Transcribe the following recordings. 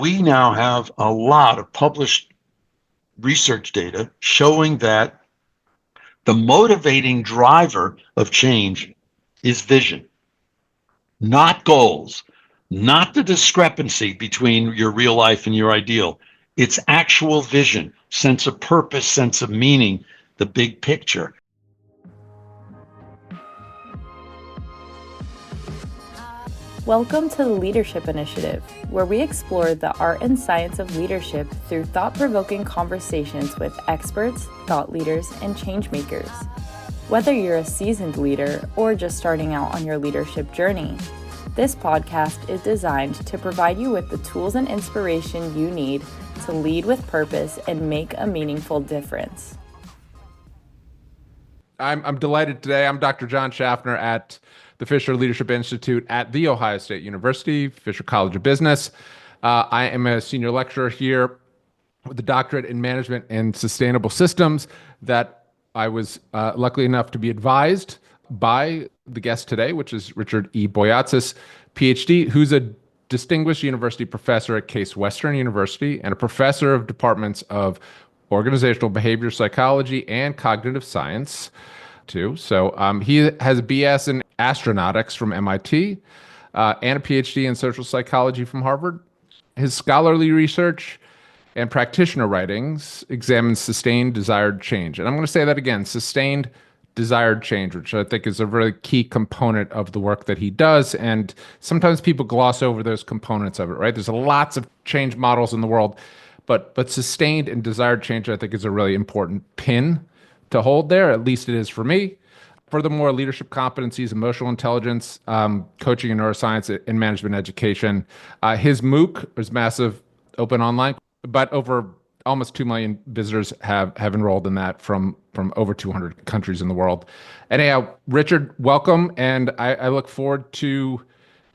We now have a lot of published research data showing that the motivating driver of change is vision, not goals, not the discrepancy between your real life and your ideal. It's actual vision, sense of purpose, sense of meaning, the big picture. Welcome to the Leadership Initiative, where we explore the art and science of leadership through thought-provoking conversations with experts, thought leaders, and change makers. Whether you're a seasoned leader or just starting out on your leadership journey, this podcast is designed to provide you with the tools and inspiration you need to lead with purpose and make a meaningful difference. I'm delighted today. I'm Dr. John Schaffner at the Fisher Leadership Institute at The Ohio State University, Fisher College of Business. I am a senior lecturer here with a doctorate in management and sustainable systems that I was lucky enough to be advised by the guest today, which is Richard E. Boyatzis, PhD, who's a distinguished university professor at Case Western University and a professor of departments of organizational behavior psychology and cognitive science, too. So he has a BS in astronautics from MIT and a PhD in social psychology from Harvard. His scholarly research and practitioner writings examine sustained desired change. And I'm going to say that again, sustained desired change, which I think is a really key component of the work that he does. And sometimes people gloss over those components of it, right? There's lots of change models in the world, but sustained and desired change, I think, is a really important pin to hold there. At least it is for me. Furthermore, leadership competencies, emotional intelligence, coaching and neuroscience, and management education. His MOOC is massive, open online, but over almost 2 million visitors have enrolled in that from over 200 countries in the world. Anyhow, Richard, welcome, and I look forward to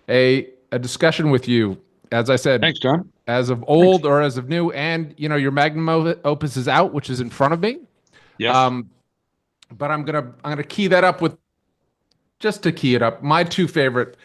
a discussion with you. As I said, Thanks, John. As of old or as of new, and your magnum opus is out, which is in front of me. Yes. But I'm gonna key that up with, just to key it up, my two favorite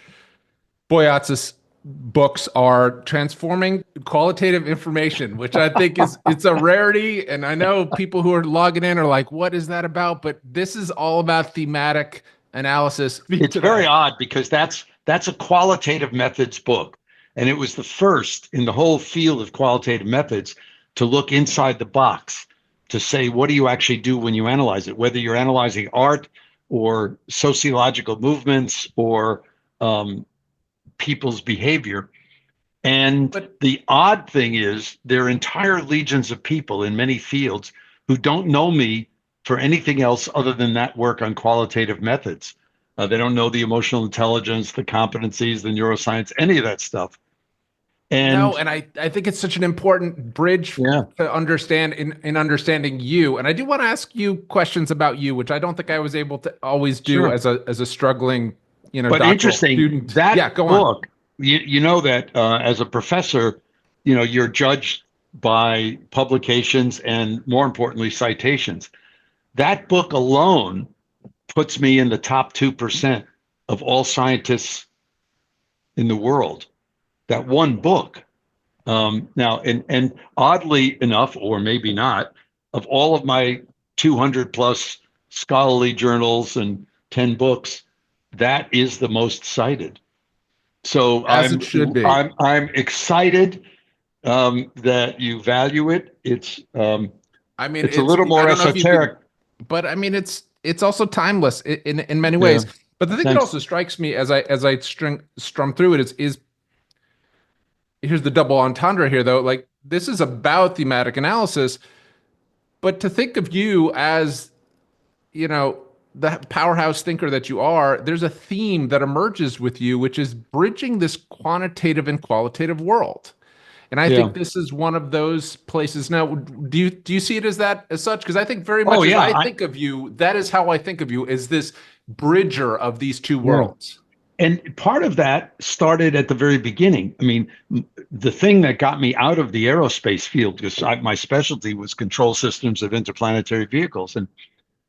Boyatzis books are Transforming Qualitative Information, which I think it's a rarity, and I know people who are logging in are like, what is that about? But this is all about thematic analysis. It's very odd because that's a qualitative methods book, and it was the first in the whole field of qualitative methods to look inside the box, to say, what do you actually do when you analyze it, whether you're analyzing art or sociological movements or people's behavior. But the odd thing is there are entire legions of people in many fields who don't know me for anything else other than that work on qualitative methods. They don't know the emotional intelligence, the competencies, the neuroscience, any of that stuff. And I think it's such an important bridge to understand in understanding you. And I do want to ask you questions about you, which I don't think I was able to always do as a struggling, but interesting student. That go book, on. You know that as a professor, you're judged by publications and, more importantly, citations. That book alone puts me in the top 2% of all scientists in the world. That one book. Now, and oddly enough, or maybe not, of all of my 200 plus scholarly journals and 10 books, that is the most cited. So it should be. I'm excited that you value it. It's it's a little more esoteric, but I mean it's also timeless in many ways. But the thing that also strikes me as I strum through it is here's the double entendre here, though. Like, this is about thematic analysis, but to think of you as, the powerhouse thinker that you are, there's a theme that emerges with you, which is bridging this quantitative and qualitative world. And I think this is one of those places. Now, do you see it as such? Because I think very much I think of you, that is how I think of you, as this bridger of these two worlds. And part of that started at the very beginning. I mean, the thing that got me out of the aerospace field, because my specialty was control systems of interplanetary vehicles. And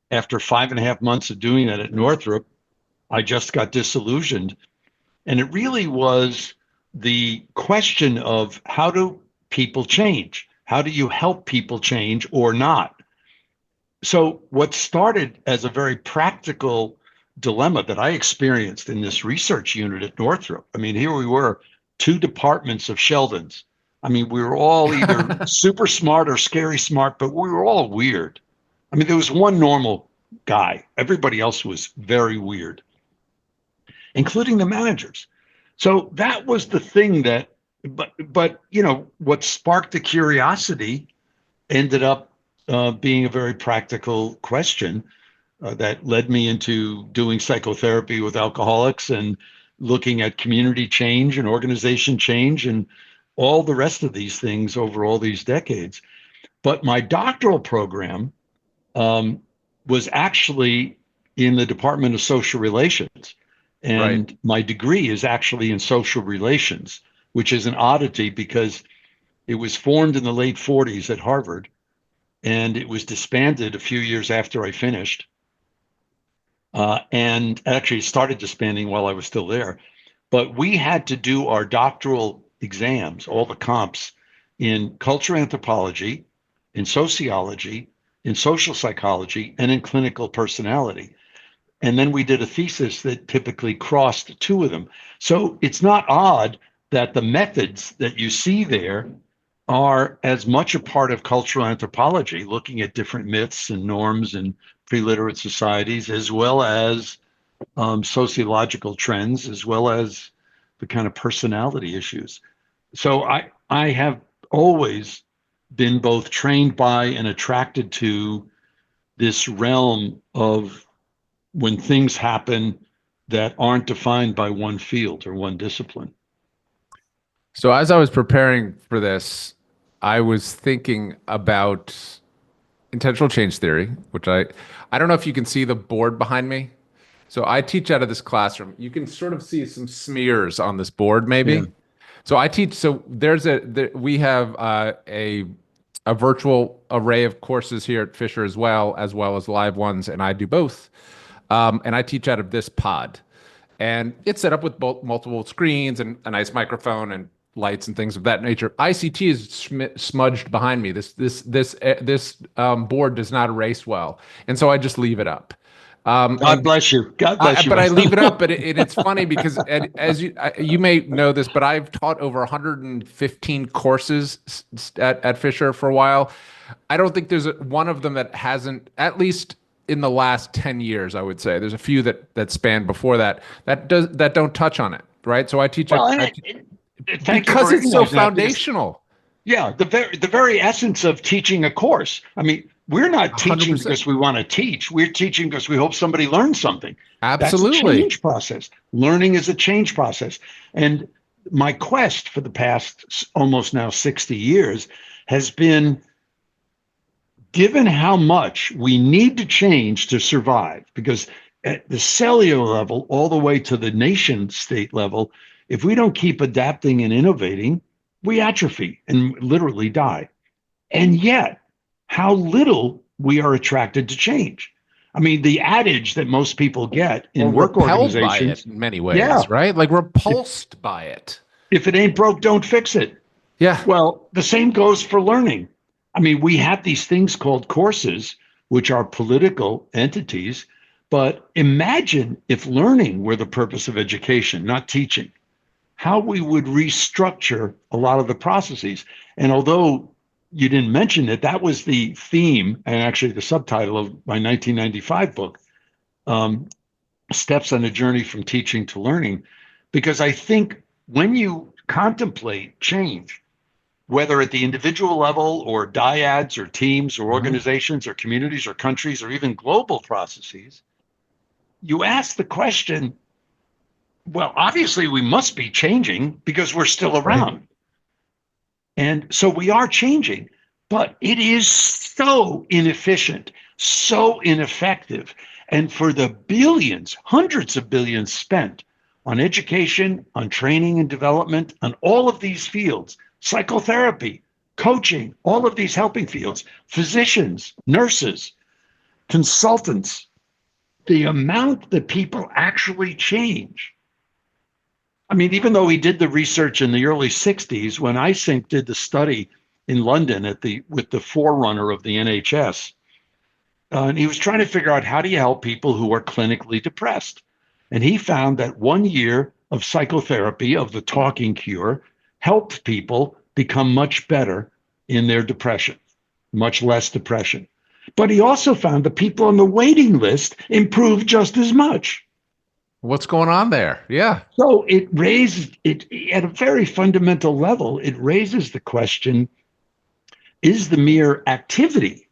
after 5.5 months of doing that at Northrop, I just got disillusioned. And it really was the question of how do people change? How do you help people change or not? So, what started as a very practical dilemma that I experienced in this research unit at Northrop. I mean, here we were, two departments of Sheldons. I mean, we were all either super smart or scary smart, but we were all weird. I mean, there was one normal guy, everybody else was very weird, including the managers. So that was the thing that, but what sparked the curiosity ended up being a very practical question that led me into doing psychotherapy with alcoholics and looking at community change and organization change and all the rest of these things over all these decades. But my doctoral program was actually in the Department of Social Relations. And Right. my degree is actually in social relations, which is an oddity because it was formed in the late 40s at Harvard, and it was disbanded a few years after I finished. And actually started disbanding while I was still there. But we had to do our doctoral exams, all the comps, in cultural anthropology, in sociology, in social psychology, and in clinical personality. And then we did a thesis that typically crossed two of them. So it's not odd that the methods that you see there are as much a part of cultural anthropology, looking at different myths and norms and pre-literate societies, as well as sociological trends, as well as the kind of personality issues. So I have always been both trained by and attracted to this realm of when things happen that aren't defined by one field or one discipline. So as I was preparing for this, I was thinking about intentional change theory, which I don't know if you can see the board behind me. So I teach out of this classroom. You can sort of see some smears on this board, Yeah. maybe. So I teach. So we have a virtual array of courses here at Fisher as well as live ones, and I do both. And I teach out of this pod, and it's set up with both multiple screens and a nice microphone and lights and things of that nature. ICT is smudged behind me. This board does not erase well, and so I just leave it up. God bless you. God bless you. But I leave it up, but it's funny because as you may know this, but I've taught over 115 courses at Fisher for a while. I don't think there's one of them that hasn't, at least in the last 10 years, I would say. There's a few that span before that don't touch on it, right? So I teach Well, thank you because for it's so recognizing that, because, foundational. yeah, the very essence of teaching a course. I mean, we're not teaching 100%. because we want to teach. We're teaching because we hope somebody learns something. Absolutely. That's a change process. Learning is a change process. And my quest for the past almost now 60 years has been, given how much we need to change to survive, because at the cellular level, all the way to the nation state level, if we don't keep adapting and innovating, we atrophy and literally die. And yet, how little we are attracted to change. I mean, the adage that most people get in work repelled by organizations, it in many ways, yeah, right? Like repulsed by it. if it ain't broke, don't fix it. Yeah. Well, the same goes for learning. I mean, we have these things called courses, which are political entities, but imagine if learning were the purpose of education, not teaching, how we would restructure a lot of the processes. And although you didn't mention it, that was the theme and actually the subtitle of my 1995 book, Steps on a Journey from Teaching to Learning, because I think when you contemplate change, whether at the individual level or dyads or teams or organizations or communities or countries or even global processes, you ask the question, well, obviously we must be changing because we're still around. Right. And so we are changing, but it is so inefficient, so ineffective. And for the billions, hundreds of billions spent on education, on training and development, on all of these fields, psychotherapy, coaching, all of these helping fields, physicians, nurses, consultants, the amount that people actually change, I mean, even though he did the research in the early 60s, when Eysenck did the study in London with the forerunner of the NHS, and he was trying to figure out how do you help people who are clinically depressed. And he found that 1 year of psychotherapy of the talking cure helped people become much better in their depression, much less depression. But he also found the people on the waiting list improved just as much. What's going on there? Yeah. So it raises it at a very fundamental level. It raises the question, is the mere activity?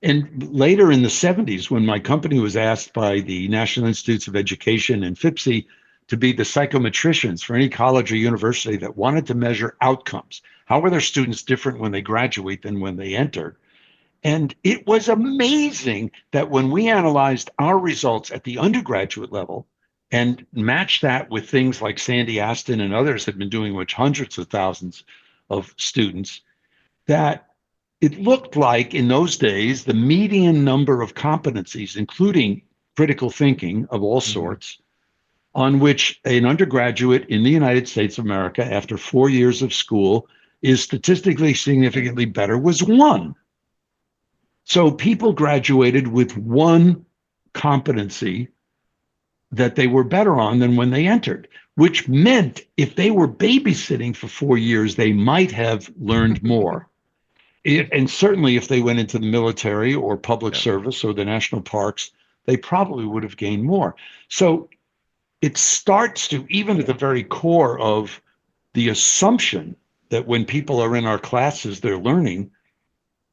And later in the 70s, when my company was asked by the National Institutes of Education and FIPSI to be the psychometricians for any college or university that wanted to measure outcomes, how were their students different when they graduate than when they enter? And it was amazing that when we analyzed our results at the undergraduate level and matched that with things like Sandy Aston and others had been doing, which hundreds of thousands of students, that it looked like in those days, the median number of competencies, including critical thinking of all sorts, on which an undergraduate in the United States of America, after 4 years of school, is statistically significantly better, was one. So people graduated with one competency that they were better on than when they entered, which meant if they were babysitting for 4 years, they might have learned more. And certainly if they went into the military or public service or the national parks, they probably would have gained more. So it starts to, even at the very core of the assumption that when people are in our classes, they're learning,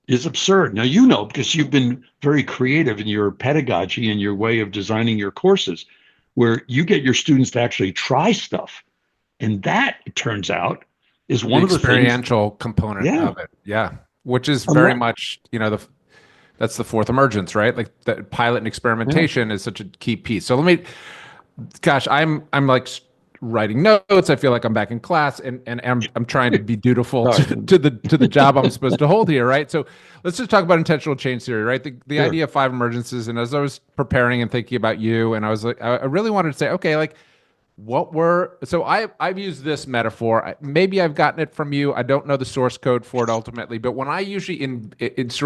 is absurd. Now, you know, because you've been very creative in your pedagogy and your way of designing your courses, where you get your students to actually try stuff. And that, it turns out, is one of the experiential component of it. Yeah. Which is very much, you know, that's the fourth emergence, right? Like the pilot and experimentation is such a key piece. So I'm like writing notes. I feel like I'm back in class, and I'm trying to be dutiful to the job I'm supposed to hold here, right? So let's just talk about intentional change theory, right? The idea of 5 emergences. And as I was preparing and thinking about you, and I was like, I really wanted to say, okay, like so I've used this metaphor. Maybe I've gotten it from you. I don't know the source code for it ultimately, but when I usually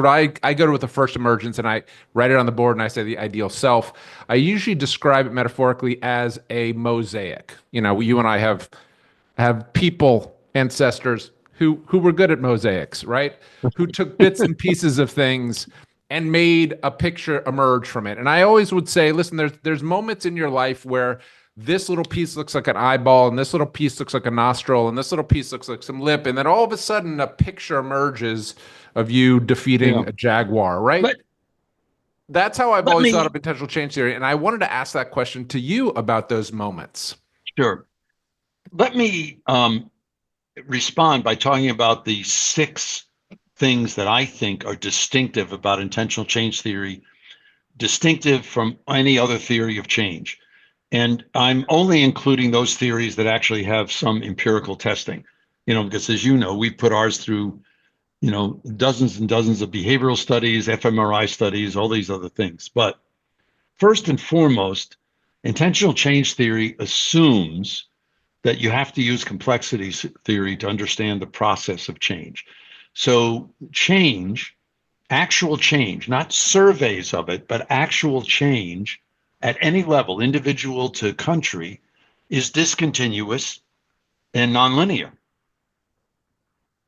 I go with the first emergence and I write it on the board and I say the ideal self, I usually describe it metaphorically as a mosaic. You know, you and I have people, ancestors who were good at mosaics, right? Who took bits and pieces of things and made a picture emerge from it. And I always would say, listen, there's moments in your life where this little piece looks like an eyeball, and this little piece looks like a nostril, and this little piece looks like some lip, and then all of a sudden a picture emerges of you defeating a jaguar, right? That's how I've always thought of intentional change theory, and I wanted to ask that question to you about those moments. Sure. Let me respond by talking about the 6 things that I think are distinctive about intentional change theory, distinctive from any other theory of change. And I'm only including those theories that actually have some empirical testing, you know, because as you know, we put ours through, you know, dozens and dozens of behavioral studies, fMRI studies, all these other things. But first and foremost, intentional change theory assumes that you have to use complexity theory to understand the process of change. So change, actual change, not surveys of it, but actual change at any level, individual to country, is discontinuous and nonlinear.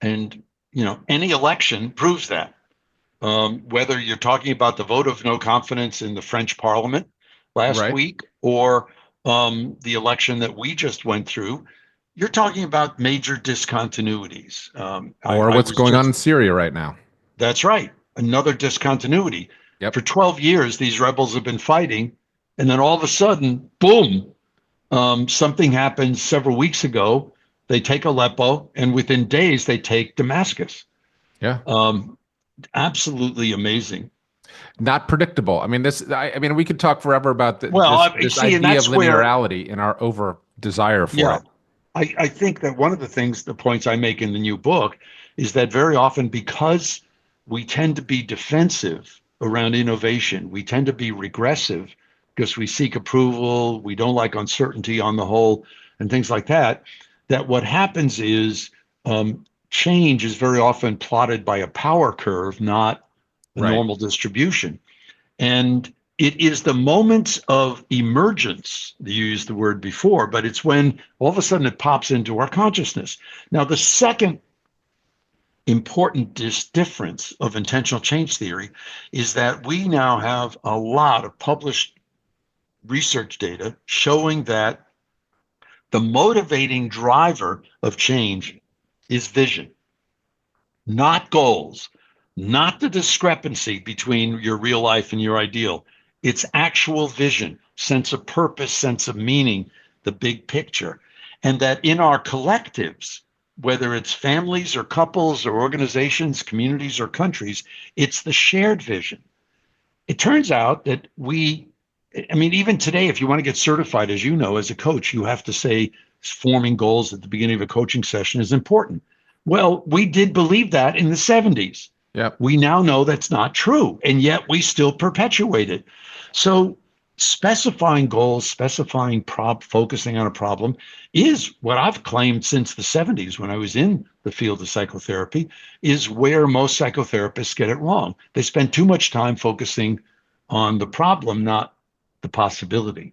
And, you know, any election proves that. Whether you're talking about the vote of no confidence in the French Parliament last week or the election that we just went through, you're talking about major discontinuities. Or what's going on in Syria right now. That's right. Another discontinuity. Yep. For 12 years, these rebels have been fighting. And then all of a sudden, boom, something happened several weeks ago. They take Aleppo, and within days, they take Damascus. Yeah. Absolutely amazing. Not predictable. I mean, we could talk forever about this idea of linearity and our over desire for it. I think that one of the points I make in the new book is that very often, because we tend to be defensive around innovation, we tend to be regressive because we seek approval, we don't like uncertainty on the whole, and things like that, that what happens is change is very often plotted by a power curve, not a Right. normal distribution. And it is the moments of emergence, you used the word before, but it's when all of a sudden it pops into our consciousness. Now, the second important difference of intentional change theory is that we now have a lot of published research data showing that the motivating driver of change is vision, not goals, not the discrepancy between your real life and your ideal. It's actual vision, sense of purpose, sense of meaning, the big picture. And that in our collectives, whether it's families or couples or organizations, communities or countries, it's the shared vision. It turns out that even today, if you want to get certified, as you know, as a coach, you have to say forming goals at the beginning of a coaching session is important. Well, we did believe that in the 70s. Yep. We now know that's not true, and yet we still perpetuate it. So specifying goals, focusing on a problem is what I've claimed since the 70s when I was in the field of psychotherapy, is where most psychotherapists get it wrong. They spend too much time focusing on the problem, not the possibility.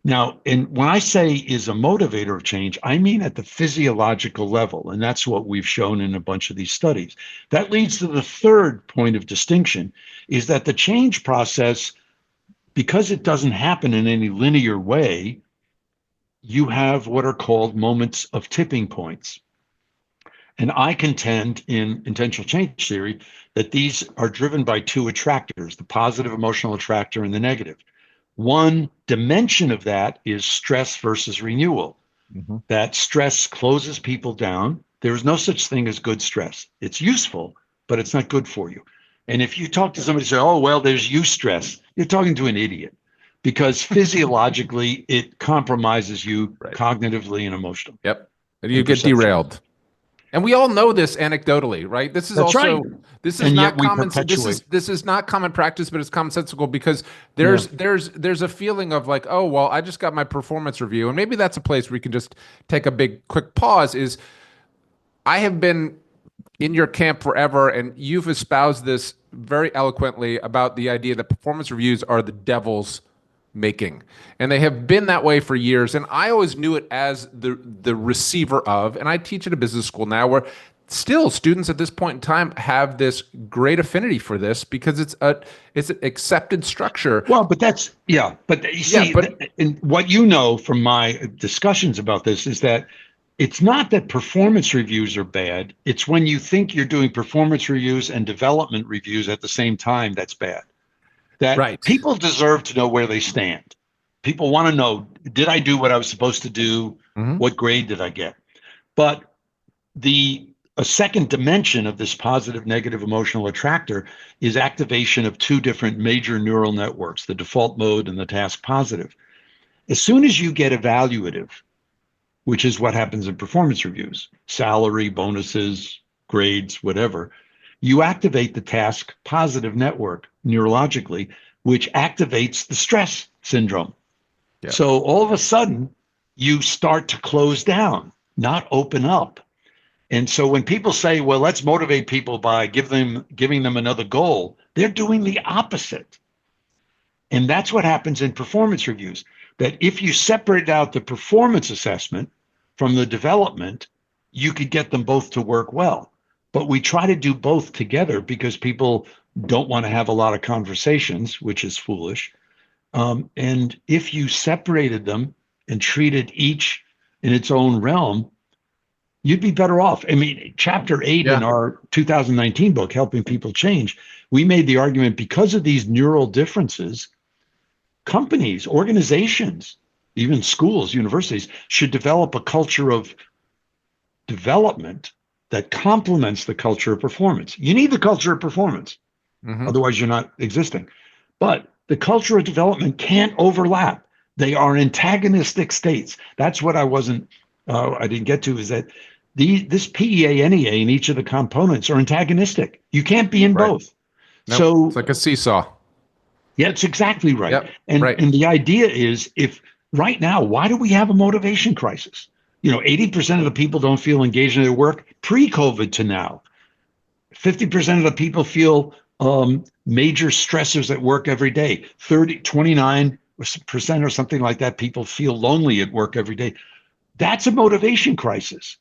Now, and when I say is a motivator of change, I mean at the physiological level, and that's what we've shown in a bunch of these studies. That leads to the third point of distinction, is that the change process, because it doesn't happen in any linear way, you have what are called moments of tipping points. And I contend in intentional change theory that these are driven by two attractors, the positive emotional attractor and the negative. One dimension of that is stress versus renewal. Mm-hmm. That stress closes people down. There is no such thing as good stress. It's useful, but it's not good for you. And if you talk to somebody and say, oh, well, there's eustress, you're talking to an idiot, because physiologically it compromises you cognitively and emotionally. Yep. And you get derailed. And we all know this anecdotally, right? This is this is not common. This is not common practice, but it's commonsensical, because there's a feeling of like, oh, well, I just got my performance review, and maybe that's a place where we can just take a quick pause. Is I have been in your camp forever, and you've espoused this very eloquently about the idea that performance reviews are the devil's making, and they have been that way for years. And I always knew it as the receiver of, and I teach at a business school now where still students at this point in time have this great affinity for this because it's an accepted structure. Well, but but you see, and what you know from my discussions about this is that it's not that performance reviews are bad. It's when you think you're doing performance reviews and development reviews at the same time that's bad. That people deserve to know where they stand. People want to know, did I do what I was supposed to do? Mm-hmm. What grade did I get? But a second dimension of this positive negative emotional attractor is activation of two different major neural networks, the default mode and the task positive. As soon as you get evaluative, which is what happens in performance reviews, salary, bonuses, grades, whatever, you activate the task positive network neurologically, which activates the stress syndrome. Yeah. So all of a sudden, you start to close down, not open up. And so when people say, well, let's motivate people by giving them another goal, they're doing the opposite. And that's what happens in performance reviews, that if you separate out the performance assessment from the development, you could get them both to work well. But we try to do both together because people don't want to have a lot of conversations, which is foolish. And if you separated them and treated each in its own realm, you'd be better off. I mean, chapter 8 in our 2019 book, Helping People Change, we made the argument because of these neural differences, companies, organizations, even schools, universities should develop a culture of development that complements the culture of performance. You need the culture of performance. Mm-hmm. Otherwise, you're not existing. But the culture of development can't overlap. They are antagonistic states. That's what I didn't get to, is that this PEA, NEA, and each of the components are antagonistic. You can't be in both. Nope. So it's like a seesaw. Yeah, it's exactly right. Yep. And the idea is, if right now, why do we have a motivation crisis? 80% of the people don't feel engaged in their work pre-COVID to now. 50% of the people feel major stressors at work every day. 29% or something like that, people feel lonely at work every day. That's a motivation crisis.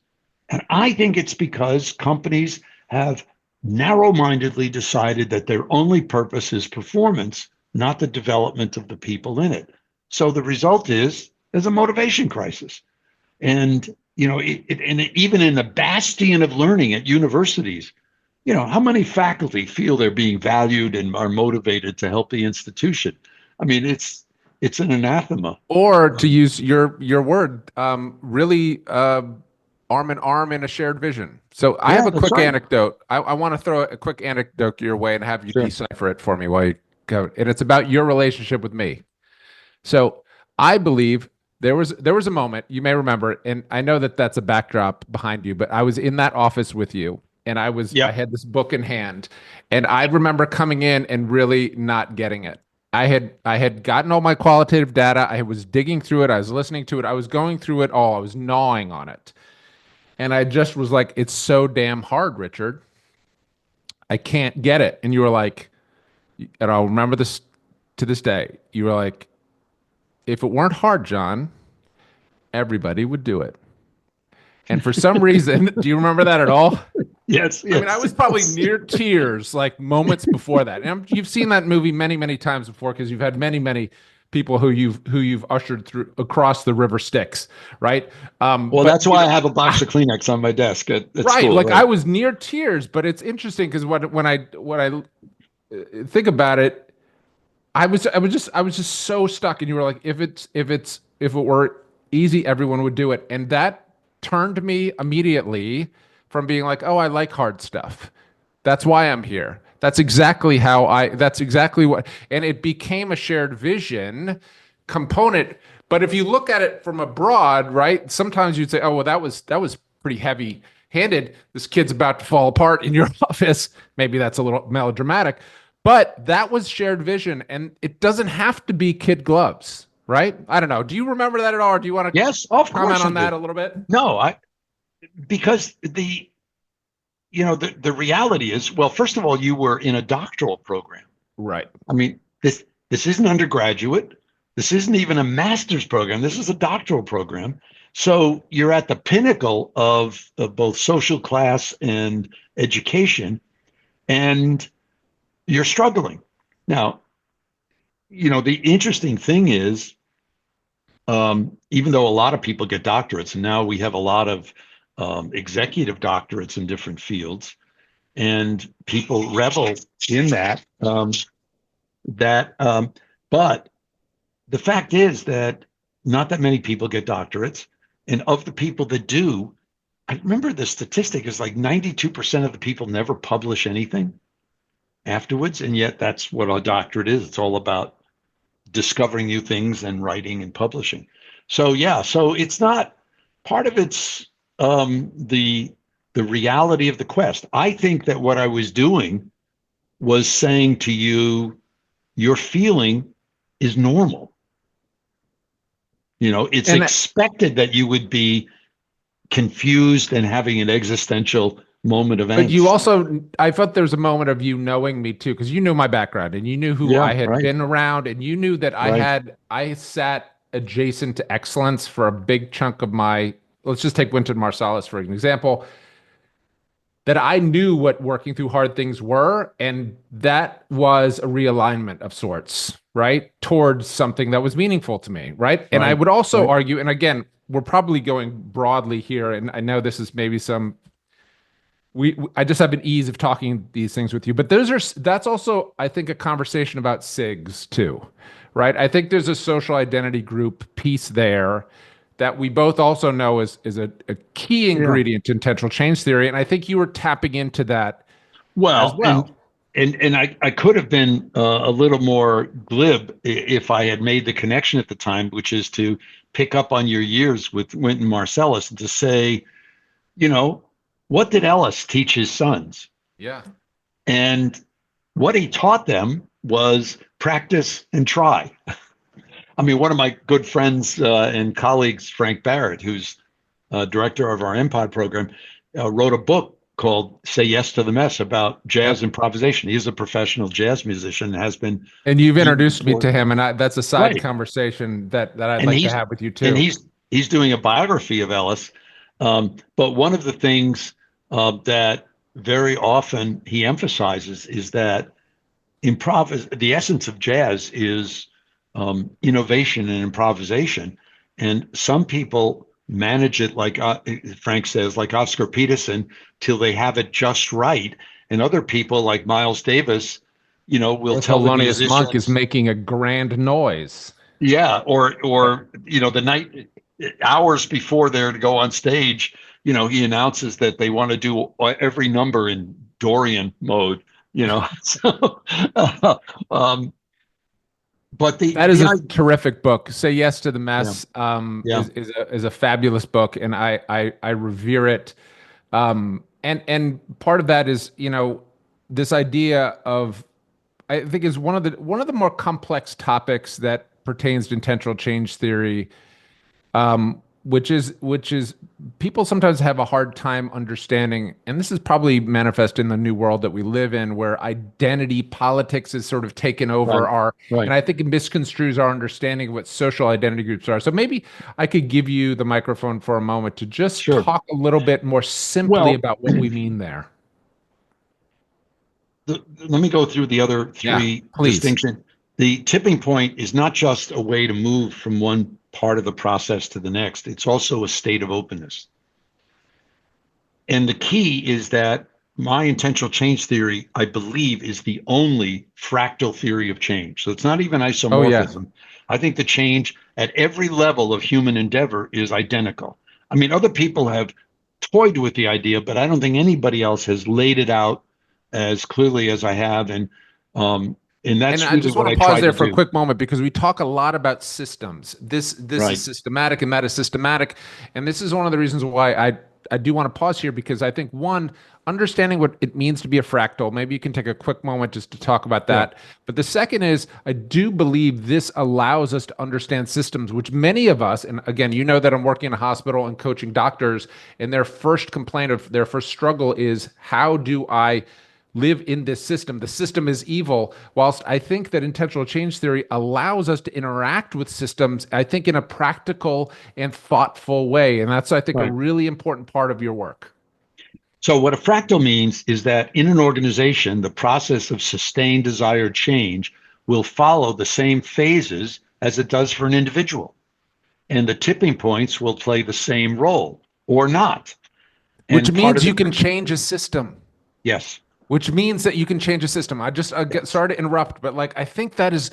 And I think it's because companies have narrow-mindedly decided that their only purpose is performance, not the development of the people in it. So the result is there's a motivation crisis. And, and even in the bastion of learning at universities, how many faculty feel they're being valued and are motivated to help the institution? I mean, it's an anathema. Or to use your word, really arm in arm in a shared vision. So I have a quick anecdote. I want to throw a quick anecdote your way and have you decipher it for me while you go. And it's about your relationship with me. So I believe there was a moment, you may remember, and I know that that's a backdrop behind you, but I was in that office with you, and I had this book in hand, and I remember coming in and really not getting it. I had gotten all my qualitative data. I was digging through it. I was listening to it. I was going through it all. I was gnawing on it. And I just was like, it's so damn hard, Richard. I can't get it. And you were like, and I'll remember this to this day. You were like, if it weren't hard, John, everybody would do it. And for some reason, do you remember that at all? Yes. I mean, I was probably near tears like moments before that. And you've seen that movie many, many times before because you've had many, many people who you've ushered through across the river Styx, right? Well, that's why I have a box of Kleenex on my desk at right. school. Like I was near tears, but it's interesting because when I think about it, I was just so stuck, and you were like, if it were easy, everyone would do it, and that turned me immediately from being like, oh, I like hard stuff. That's why I'm here. That's exactly what, and it became a shared vision component. But if you look at it from abroad, right, sometimes you'd say, oh, well, that was pretty heavy handed. This kid's about to fall apart in your office. Maybe that's a little melodramatic, but that was shared vision, and it doesn't have to be kid gloves, right? I don't know. Do you remember that at all, or do you want to comment on that a little bit? No, because the reality is, well, first of all, you were in a doctoral program. Right. I mean, this isn't undergraduate. This isn't even a master's program. This is a doctoral program. So you're at the pinnacle of both social class and education, and you're struggling. Now, the interesting thing is, even though a lot of people get doctorates, and now we have a lot of executive doctorates in different fields, and people revel in that. But the fact is that not that many people get doctorates, and of the people that do, I remember the statistic is like 92% of the people never publish anything afterwards, and yet that's what a doctorate is. It's all about discovering new things and writing and publishing. So it's not part of it's the reality of the quest. I think that what I was doing was saying to you, your feeling is normal. It's expected that you would be confused and having an existential moment of angst. But you also, I felt there was a moment of you knowing me too, because you knew my background and you knew who I had been around, and you knew that I sat adjacent to excellence for a big chunk of my, let's just take Wynton Marsalis for an example, that I knew what working through hard things were, and that was a realignment of sorts, right? Towards something that was meaningful to me, right? And I would also argue, and again, we're probably going broadly here, and I know this is maybe I just have an ease of talking these things with you, but that's also, I think, a conversation about SIGs too, right? I think there's a social identity group piece there that we both also know is a key ingredient to intentional change theory, and I think you were tapping into that as well. And I could have been a little more glib if I had made the connection at the time, which is to pick up on your years with Wynton Marsalis and to say, what did Ellis teach his sons? Yeah. And what he taught them was practice and try. I mean, one of my good friends and colleagues, Frank Barrett, who's director of our Empire program, wrote a book called "Say Yes to the Mess" about jazz Yep. improvisation. He's a professional jazz musician, has been And you've even introduced me before. to him, and that's a side Right, conversation that I'd and like to he's have with you and too. he's doing a biography of Ellis. But one of the things that very often he emphasizes is that the essence of jazz is innovation and improvisation, and some people manage it like Frank says, like Oscar Peterson, till they have it just right, and other people like Miles Davis, will Or tell the Thelonious Monk is musicians, making a grand noise. yeah, or the night hours before they're to go on stage, he announces that they want to do every number in Dorian mode. So, um, but That is the a idea, terrific book. Say Yes to the yeah, Mess yeah, is a fabulous book, and I revere it. And part of that is, this idea of, I think, is one of the more complex topics that pertains to intentional change theory, which is people sometimes have a hard time understanding, and this is probably manifest in the new world that we live in, where identity politics is sort of taken over right, our, and right, I think it misconstrues our understanding of what social identity groups are. So maybe I could give you the microphone for a moment to just sure. talk a little bit more simply Well, about what we mean there. let me go through the other Yeah, three please. distinctions. The tipping point is not just a way to move from one part of the process to the next. It's also a state of openness. And the key is that my intentional change theory, I believe, is the only fractal theory of change. So it's not even Oh yeah. isomorphism. I think the change at every level of human endeavor is identical. I mean, other people have toyed with the idea, but I don't think anybody else has laid it out as clearly as I have. And And that's I really just want what to I pause try there to for a do. quick moment because we talk a lot about systems. This is Right. systematic and that is systematic. And this is one of the reasons why I do want to pause here, because I think, one, understanding what it means to be a fractal, maybe you can take a quick moment just to talk about Yeah. that. But the second is, I do believe this allows us to understand systems, which many of us, and again, that I'm working in a hospital and coaching doctors, and their first complaint of their first struggle is, how do I live in this system? The system is evil. Whilst I think that intentional change theory allows us to interact with systems, I think, in a practical and thoughtful way. And that's, I think, a Right. really important part of your work. So, what a fractal means is that in an organization, the process of sustained desired change will follow the same phases as it does for an individual. And the tipping points will play the same role or not. Which And part means of you the, can change a system. yes, Which means that you can change a system. Get yes, sorry to interrupt, but like, I think that is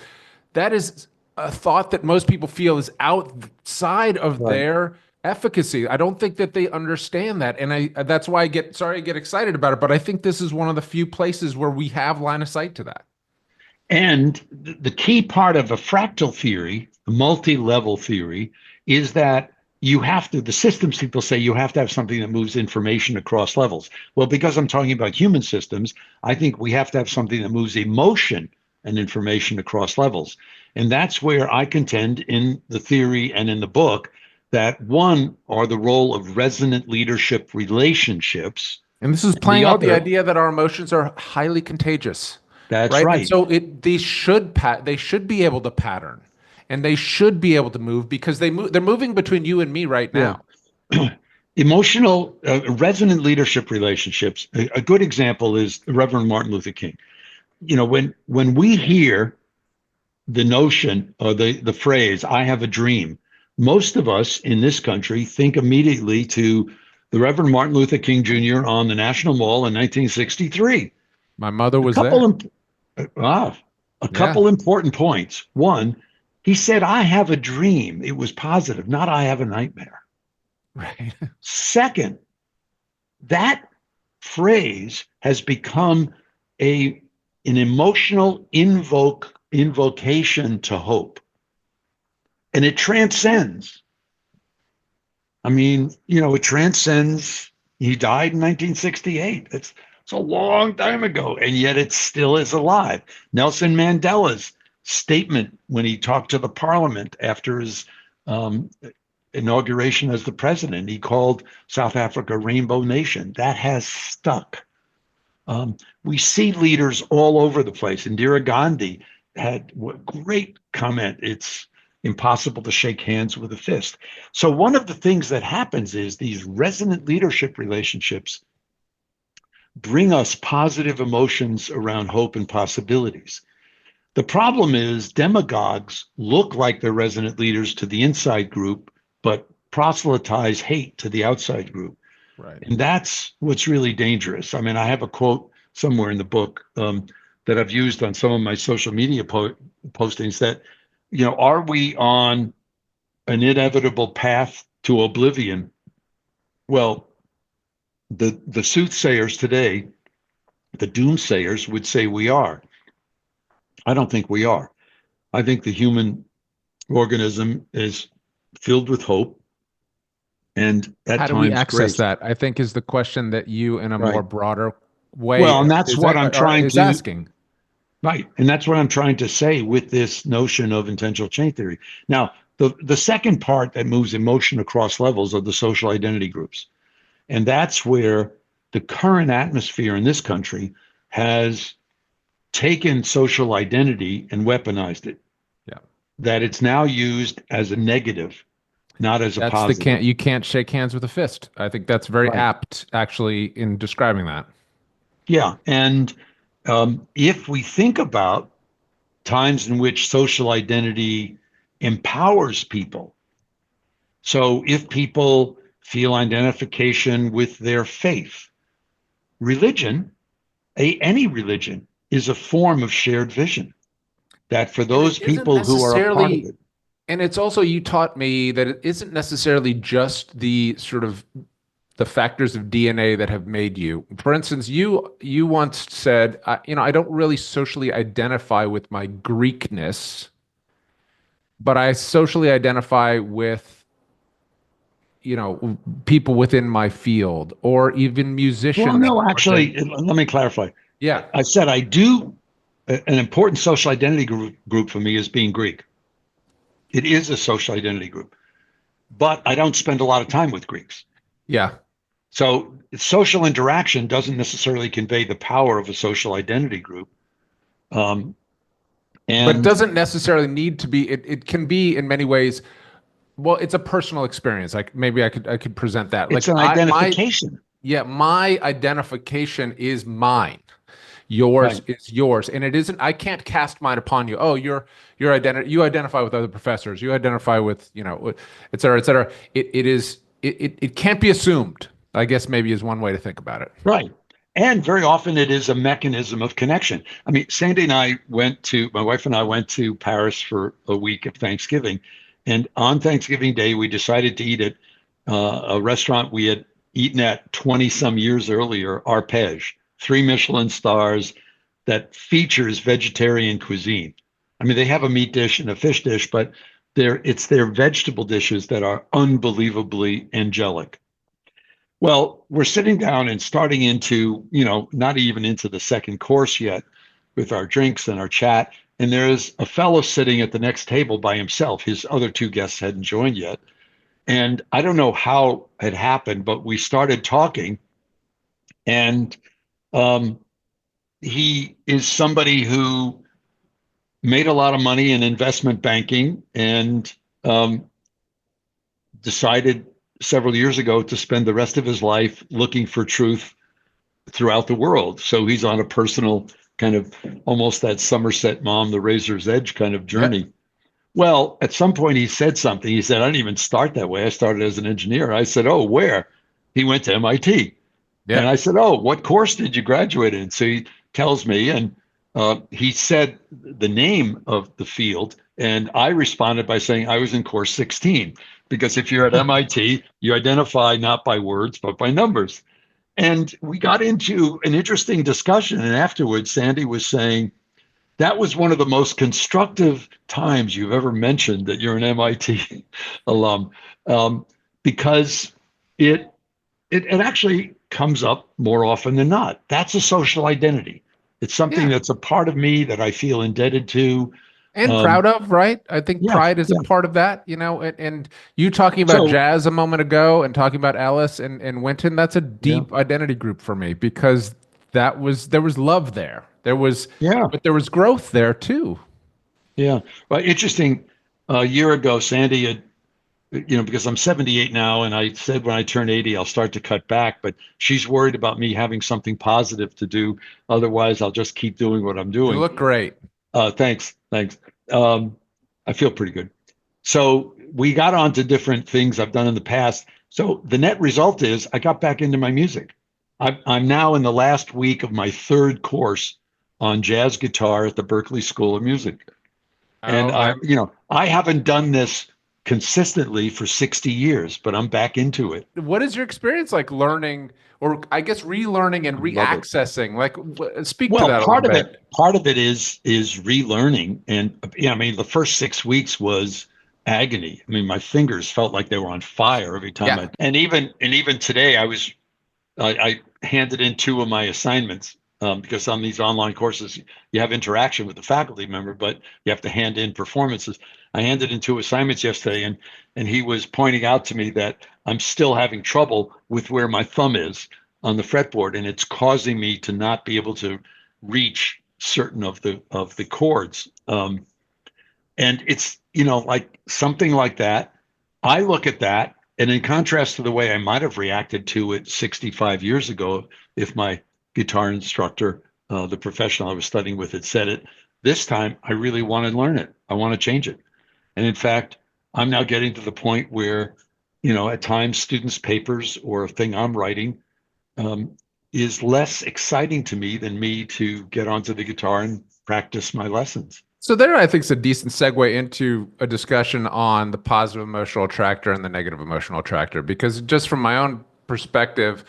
a thought that most people feel is outside of right. their efficacy. I don't think that they understand that, and that's why I get excited about it. But I think this is one of the few places where we have line of sight to that. And the key part of a fractal theory, a multi level theory, is that the systems people say you have to have something that moves information across levels. Well, because I'm talking about human systems, I think we have to have something that moves emotion and information across levels. And that's where I contend in the theory and in the book that one are the role of resonant leadership relationships, And this is and the playing out the other, idea that our emotions are highly contagious, that's right? And right. so they should be able to pattern, and they should be able to move, because they're moving between you and me right Yeah. now. Emotional resonant leadership relationships. A good example is Reverend Martin Luther King. When we hear the notion or the phrase "I have a dream," most of us in this country think immediately to the Reverend Martin Luther King Jr. on the National Mall in 1963. My mother A was couple there. of a Yeah. couple important points. One, he said, "I have a dream." It was positive, not "I have a nightmare." Right. Second, that phrase has become a an emotional invocation to hope, and it transcends. I mean, it transcends. He died in 1968. It's a long time ago, and yet it still is alive. Nelson Mandela's statement when he talked to the parliament after his um, inauguration as the president. He called South Africa Rainbow Nation. That has stuck. We see leaders all over the place. Indira Gandhi had a great comment. It's impossible to shake hands with a fist. So one of the things that happens is these resonant leadership relationships bring us positive emotions around hope and possibilities. The problem is demagogues look like they're resonant leaders to the inside group, but proselytize hate to the outside group. Right. And that's what's really dangerous. I mean, I have a quote somewhere in the book that I've used on some of my social media postings that, are we on an inevitable path to oblivion? Well, the soothsayers today, the doomsayers would say we are. I don't think we are. I think the human organism is filled with hope, and at How do times we access grace. that? I think is the question that you, in a Right. more broader way, Well, and that's what I'm trying is to asking. Right. And that's what I'm trying to say with this notion of intentional chain theory. Now, the second part that moves emotion across levels are the social identity groups. And that's where the current atmosphere in this country has taken social identity and weaponized it. Yeah. That it's now used as a negative, not as a That's positive. you can't shake hands with a fist. I think that's very Right. apt, actually, in describing that. Yeah. And if we think about times in which social identity empowers people, so if people feel identification with their faith, religion, any religion, is a form of shared vision. That for those people who are a part of it. And it's also, you taught me that it isn't necessarily just the sort of the factors of DNA that have made you. For instance, you once said, I don't really socially identify with my Greekness, but I socially identify with, people within my field, or even musicians. Well, no, actually, let me clarify. Yeah. I said I do. An important social identity group for me is being Greek. It is a social identity group, but I don't spend a lot of time with Greeks. Yeah. So social interaction doesn't necessarily convey the power of a social identity group. But it doesn't necessarily need to be. It can be in many ways. Well, it's a personal experience. Like maybe I could present that. It's like an identification. My identification is mine. Yours is yours, and it isn't. I can't cast mine upon you. Oh, your identity. You identify with other professors. You identify with et cetera, et cetera. It can't be assumed, I guess, maybe is one way to think about it. Right. And very often it is a mechanism of connection. I mean, Sandy and my wife and I went to Paris for a week of Thanksgiving. And on Thanksgiving Day, we decided to eat at a restaurant we had eaten at 20 some years earlier, Arpege, 3 Michelin stars, that features vegetarian cuisine. I mean, they have a meat dish and a fish dish, but it's their vegetable dishes that are unbelievably angelic. Well, we're sitting down and starting into, not even into the second course yet with our drinks and our chat. And there's a fellow sitting at the next table by himself. His other 2 guests hadn't joined yet. And I don't know how it happened, but we started talking. And he is somebody who made a lot of money in investment banking and decided several years ago to spend the rest of his life looking for truth throughout the world. So he's on a personal kind of almost that Somerset Maugham, the Razor's Edge kind of journey. Yep. Well, at some point he said something. He said, I didn't even start that way. I started as an engineer. I said, oh, where? He went to MIT. Yeah. And I said, oh, what course did you graduate in? So he tells me, and he said the name of the field. And I responded by saying I was in course 16, because if you're at MIT, you identify not by words, but by numbers. And we got into an interesting discussion. And afterwards, Sandy was saying, that was one of the most constructive times you've ever mentioned that you're an MIT alum, because it actually comes up more often than not. That's a social identity. It's something that's a part of me that I feel indebted to. And proud of, right? I think Yeah, pride is a yeah. part of that, and you talking about So jazz a moment ago and talking about Alice and Wynton, that's a yeah, deep identity group for me because there was love there. yeah, But there was growth there too. yeah. Well, interesting. A year ago, Sandy had, because I'm 78 now, and I said when I turn 80, I'll start to cut back. But she's worried about me having something positive to do. Otherwise, I'll just keep doing what I'm You doing. look great. Thanks, thanks. Um, I feel pretty good. So we got on to different things I've done in the past. So the net result is I got back into my music. I'm now in the last week of my third course on jazz guitar at the Berklee School of Music. And Oh, I'm I haven't done this consistently for 60 years, but I'm back into it. What is your experience like learning, or I guess relearning and I love it. reaccessing? Like, speak to Well, that a little bit. part of it is relearning, and yeah, I mean, the first 6 weeks was agony. I mean, my fingers felt like they were on fire every time Yeah. and even today, I handed in two of my assignments because on these online courses you have interaction with the faculty member, but you have to hand in performances. I handed in two assignments yesterday, and he was pointing out to me that I'm still having trouble with where my thumb is on the fretboard, and it's causing me to not be able to reach certain of the chords. And it's like something like that. I look at that, and in contrast to the way I might have reacted to it 65 years ago, if my guitar instructor, the professional I was studying with, had said it, this time I really want to learn it. I want to change it. And in fact, I'm now getting to the point where, at times students' papers or a thing I'm writing um, is less exciting to me than me to get onto the guitar and practice my lessons. So there, I think, is a decent segue into a discussion on the positive emotional attractor and the negative emotional attractor. Because just from my own perspective,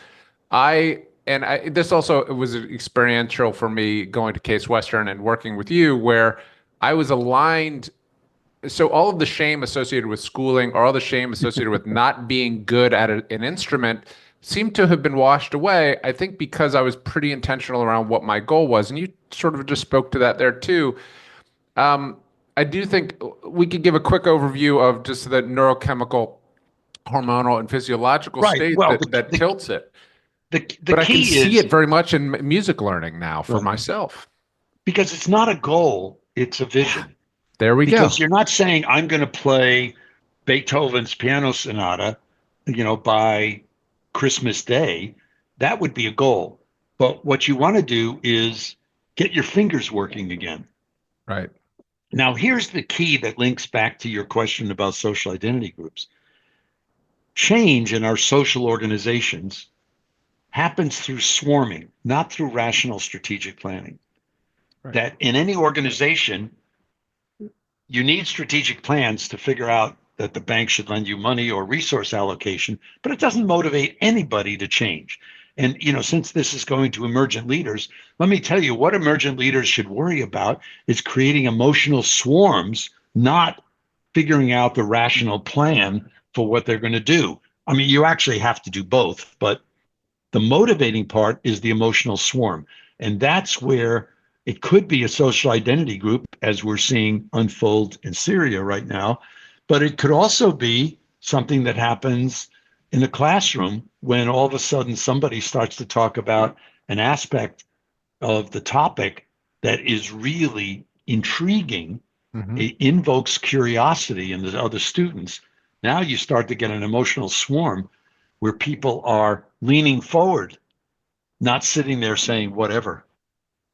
this also it was experiential for me going to Case Western and working with you, where I was aligned. So all of the shame associated with schooling, or all the shame associated with not being good at an instrument, seemed to have been washed away. I think because I was pretty intentional around what my goal was, and you sort of just spoke to that there too. I do think we could give a quick overview of just the neurochemical, hormonal, and physiological Right. state Well, that tilts it. the But I can key see is it very much in music learning now for right, myself. because it's not a goal, it's a Yeah, vision. there we go. Because you're not saying I'm going to play Beethoven's piano sonata, by Christmas Day. That would be a goal. But what you want to do is get your fingers working again. Right. Now, here's the key that links back to your question about social identity groups. Change in our social organizations happens through swarming, not through rational strategic planning. Right. That in any organization, you need strategic plans to figure out that the bank should lend you money or resource allocation, but it doesn't motivate anybody to change. And since this is going to emergent leaders, let me tell you what emergent leaders should worry about is creating emotional swarms, not figuring out the rational plan for what they're going to do. I mean, you actually have to do both, but the motivating part is the emotional swarm. And that's where it could be a social identity group, as we're seeing unfold in Syria right now, but it could also be something that happens in a classroom when all of a sudden somebody starts to talk about an aspect of the topic that is really intriguing. It invokes curiosity in the other students. Now you start to get an emotional swarm where people are leaning forward, not sitting there saying whatever.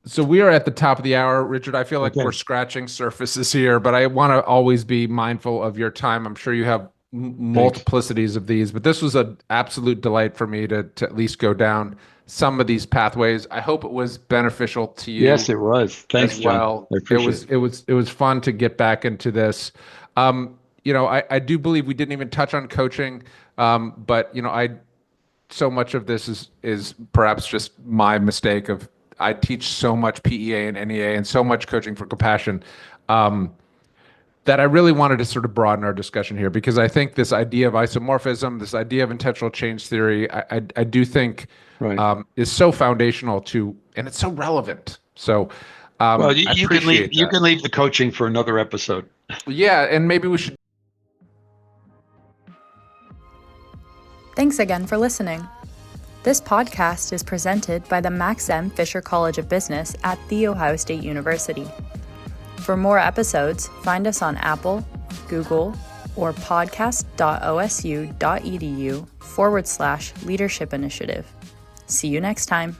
So we are at the top of the hour, Richard. I feel like Okay. we're scratching surfaces here, but I want to always be mindful of your time. I'm sure you have Thanks. multiplicities of these, but this was an absolute delight for me to at least go down some of these pathways. I hope it was beneficial to you Yes, it was. Thanks, as John. well. I appreciate it. It was fun to get back into this. I do believe we didn't even touch on coaching, but I so much of this is perhaps just my mistake of I teach so much PEA and NEA and so much coaching for compassion that I really wanted to sort of broaden our discussion here because I think this idea of isomorphism, this idea of intentional change theory, I do think Right. is so foundational to, and it's so relevant. So Well, I you can leave appreciate that. the coaching for another episode. Yeah, and maybe we should. Thanks again for listening. This podcast is presented by the Max M. Fisher College of Business at The Ohio State University. For more episodes, find us on Apple, Google, or podcast.osu.edu/leadership initiative. See you next time.